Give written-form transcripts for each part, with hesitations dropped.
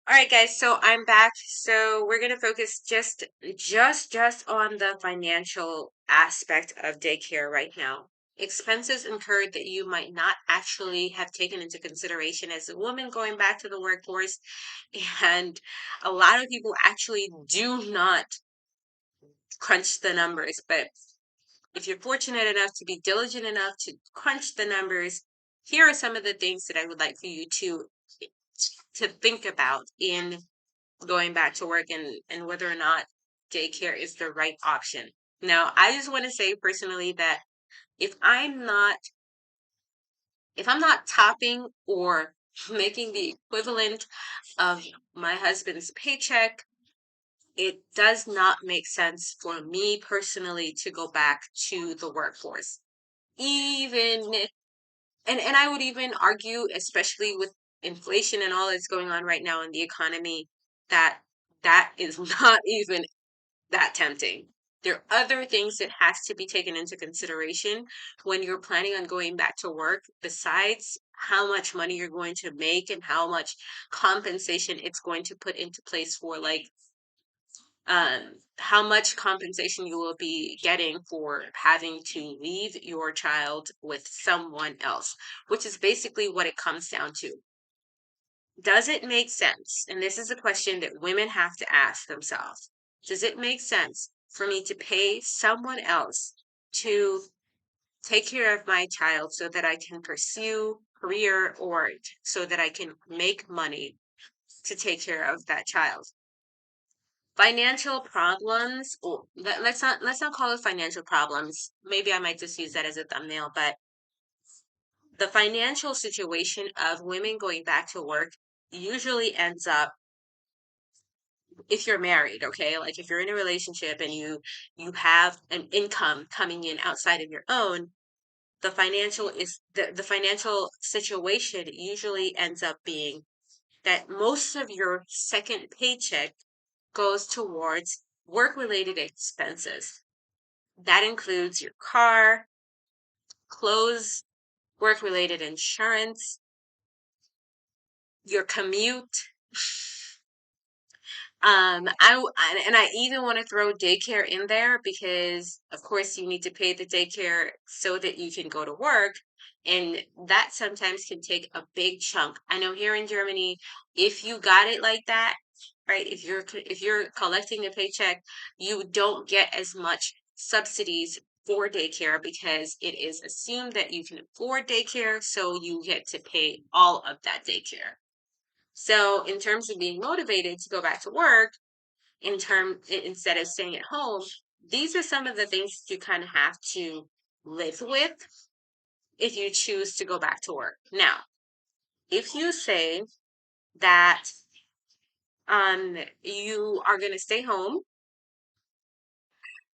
All right, guys. So I'm back. So we're gonna focus just on the financial aspect of daycare right now. Expenses incurred that you might not actually have taken into consideration as a woman going back to the workforce, and a lot of people actually do not crunch the numbers. But if you're fortunate enough to be diligent enough to crunch the numbers, here are some of the things that I would like for you to think about in going back to work and whether or not daycare is the right option. Now, I just want to say personally that if I'm not if I'm not topping or making the equivalent of my husband's paycheck, it does not make sense for me personally to go back to the workforce. Even and I would even argue, especially with inflation and all that's going on right now in the economy, that that is not even that tempting. There are other things that has to be taken into consideration when you're planning on going back to work, besides how much money you're going to make and how much compensation it's going to put into place for how much compensation you will be getting for having to leave your child with someone else, which is basically what it comes down to. Does it make sense? And this is a question that women have to ask themselves. Does it make sense for me to pay someone else to take care of my child so that I can pursue career or so that I can make money to take care of that child? Financial problems, or let's not call it financial problems. Maybe I might just use that as a thumbnail, but the financial situation of women going back to work usually ends up, if you're married, okay, like if you're in a relationship and you have an income coming in outside of your own, the financial situation usually ends up being that most of your second paycheck goes towards work related expenses. That includes your car, clothes, work related insurance, your commute. And I even want to throw daycare in there because, of course, you need to pay the daycare so that you can go to work, and that sometimes can take a big chunk. I know here in Germany, if you got it like that, right? If you're collecting a paycheck, you don't get as much subsidies for daycare because it is assumed that you can afford daycare, so you get to pay all of that daycare. So, in terms of being motivated to go back to work, instead of staying at home, these are some of the things that you kind of have to live with if you choose to go back to work. Now, if you say that you are going to stay home,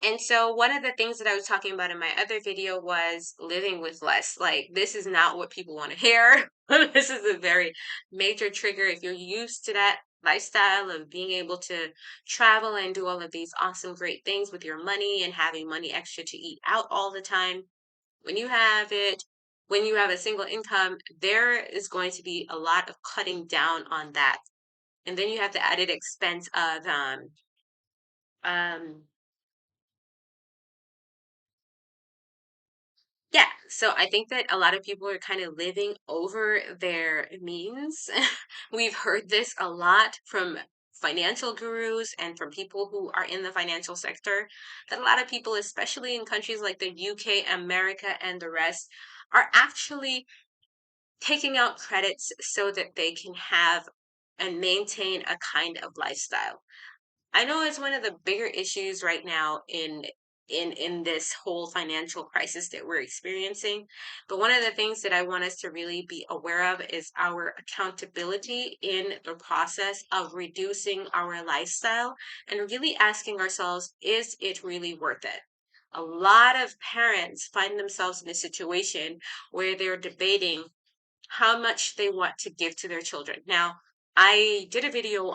and so one of the things that I was talking about in my other video was living with less. Like, this is not what people want to hear. This is a very major trigger if you're used to that lifestyle of being able to travel and do all of these awesome, great things with your money and having money extra to eat out all the time. When you have it, when you have a single income, there is going to be a lot of cutting down on that. And then you have the added expense of um, yeah, so I think that a lot of people are kind of living over their means. We've heard this a lot from financial gurus and from people who are in the financial sector, that a lot of people, especially in countries like the UK, America, and the rest, are actually taking out credits so that they can have and maintain a kind of lifestyle. I know it's one of the bigger issues right now in this whole financial crisis that we're experiencing. But one of the things that I want us to really be aware of is our accountability in the process of reducing our lifestyle and really asking ourselves, is it really worth it? A lot of parents find themselves in a situation where they're debating how much they want to give to their children. Now, I did a video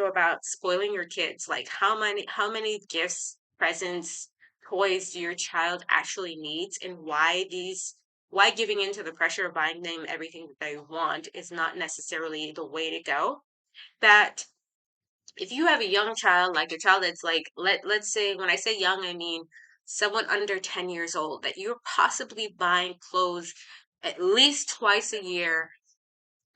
about spoiling your kids, like how many gifts, presents, toys do your child actually needs and why these why giving into the pressure of buying them everything that they want is not necessarily the way to go. That if you have a young child, like a child that's like, let's say, when I say young, I mean someone under 10 years old, that you're possibly buying clothes at least twice a year,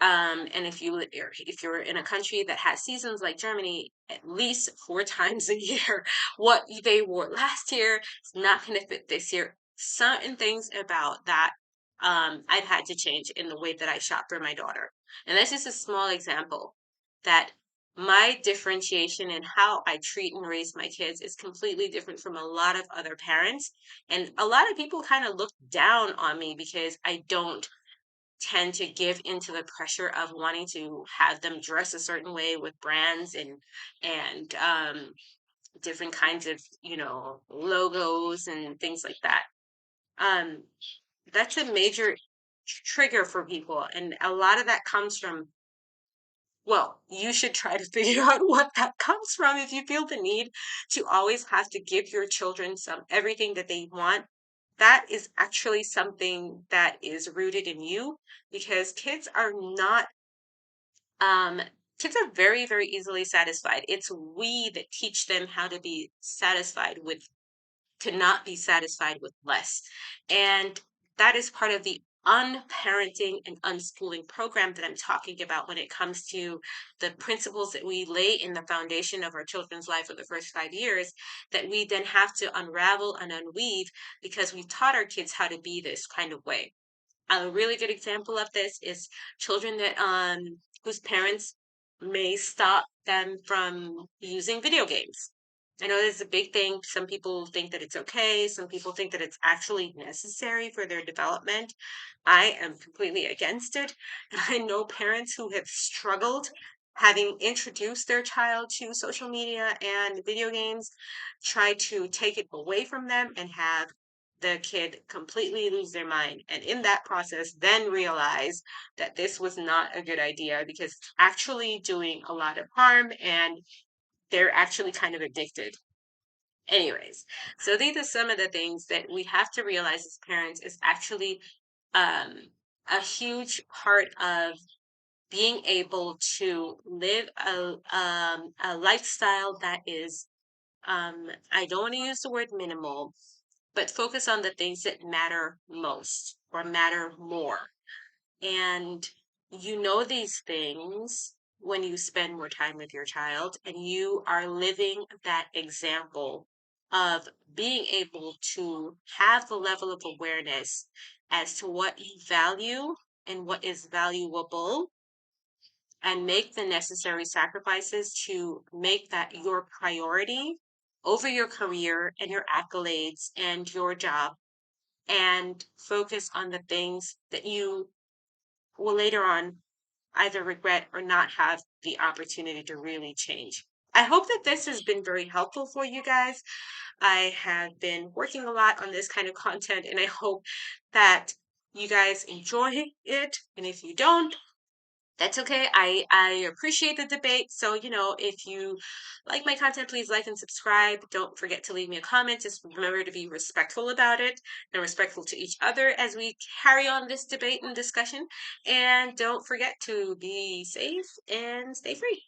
and if you're in a country that has seasons like Germany, at least four times a year, what they wore last year is not going to fit this year. Certain things about that, I've had to change in the way that I shop for my daughter. And that's just a small example that my differentiation in how I treat and raise my kids is completely different from a lot of other parents. And a lot of people kind of look down on me because I don't tend to give into the pressure of wanting to have them dress a certain way with brands and different kinds of logos and things like that. um that's a major trigger for people, and a lot of that comes from, well, you should try to figure out what that comes from. If you feel the need to always have to give your children everything that they want, that is actually something that is rooted in you, because um kids are very, very easily satisfied. It's we that teach them how to be satisfied with to not be satisfied with less. And that is part of the unparenting and unschooling program that I'm talking about when it comes to the principles that we lay in the foundation of our children's life for the first 5 years, that we then have to unravel and unweave because we've taught our kids how to be this kind of way. A really good example of this is children that whose parents may stop them from using video games. I know this is a big thing. Some people think that it's okay. Some people think that it's actually necessary for their development. I am completely against it. And I know parents who have struggled having introduced their child to social media and video games, try to take it away from them and have the kid completely lose their mind. And in that process, then realize that this was not a good idea because it's actually doing a lot of harm and they're actually kind of addicted. Anyways, so these are some of the things that we have to realize as parents is actually um, a huge part of being able to live a lifestyle that is, I don't want to use the word minimal, but focus on the things that matter most or matter more. And you know these things when you spend more time with your child and you are living that example of being able to have the level of awareness as to what you value and what is valuable, and make the necessary sacrifices to make that your priority over your career and your accolades and your job, and focus on the things that you will later on either regret or not have the opportunity to really change. I hope that this has been very helpful for you guys. I have been working a lot on this kind of content, and I hope that you guys enjoy it. And if you don't, that's okay. I appreciate the debate. So, if you like my content, please like and subscribe. Don't forget to leave me a comment. Just remember to be respectful about it and respectful to each other as we carry on this debate and discussion. And don't forget to be safe and stay free.